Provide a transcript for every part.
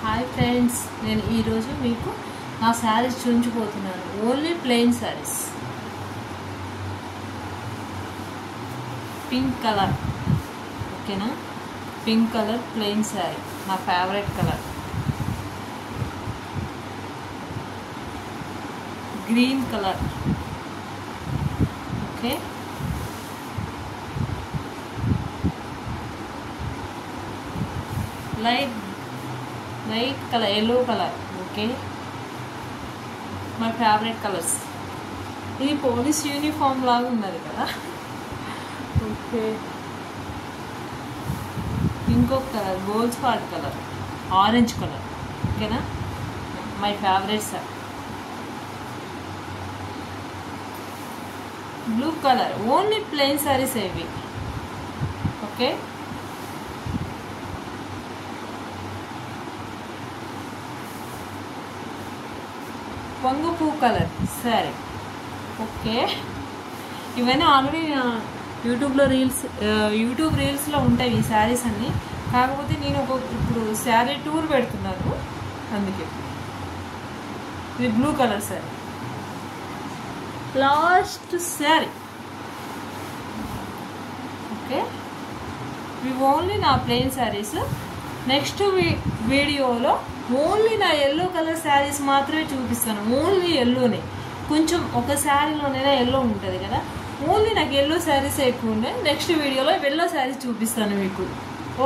Hi friends, నేను ఈరోజు మీకు నా శారీస్ చూపించబోతున్నాను. Only plain saris, pink colour. ఓకేనా? పింక్ కలర్ ప్లెయిన్ శారీ నా favourite colour. Green colour. Okay, light colour, yellow colour. Okay, my favourite colours. ఇది పోలీస్ యూనిఫామ్ లాగా ఉన్నది కదా. ఓకే, ఇంకొక colour gold spot colour, orange colour. ఓకేనా? My favourite sir. Blue colour. Only plain saris ఇవి. Okay, వంగు పూ కలర్ సారీ. ఓకే, ఇవన్నీ ఆల్రెడీ యూట్యూబ్ రీల్స్లో ఉంటాయి ఈ శారీస్ అన్నీ. కాకపోతే నేను ఇప్పుడు శారీ టూర్ పెడుతున్నాను, అందుకే. ఇది blue colour sari, last sari. Okay, ఇవి ఓన్లీ నా ప్లెయిన్ శారీస్. నెక్స్ట్ వీడియోలో ఓన్లీ నా ఎల్లో కలర్ శారీస్ మాత్రమే చూపిస్తాను. ఓన్లీ ఎల్లోనే. కొంచెం ఒక శారీలోనైనా ఎల్లో ఉంటుంది కదా, ఓన్లీ నాకు ఎల్లో శారీస్ ఎక్కువ ఉన్నాయి. నెక్స్ట్ వీడియోలో ఎల్లో శారీస్ చూపిస్తాను మీకు.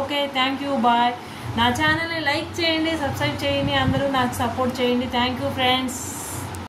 Okay, thank you, bye. నా ఛానల్ని లైక్ చేయండి, సబ్స్క్రైబ్ చేయండి, అందరూ నాకు సపోర్ట్ చేయండి. Thank you friends.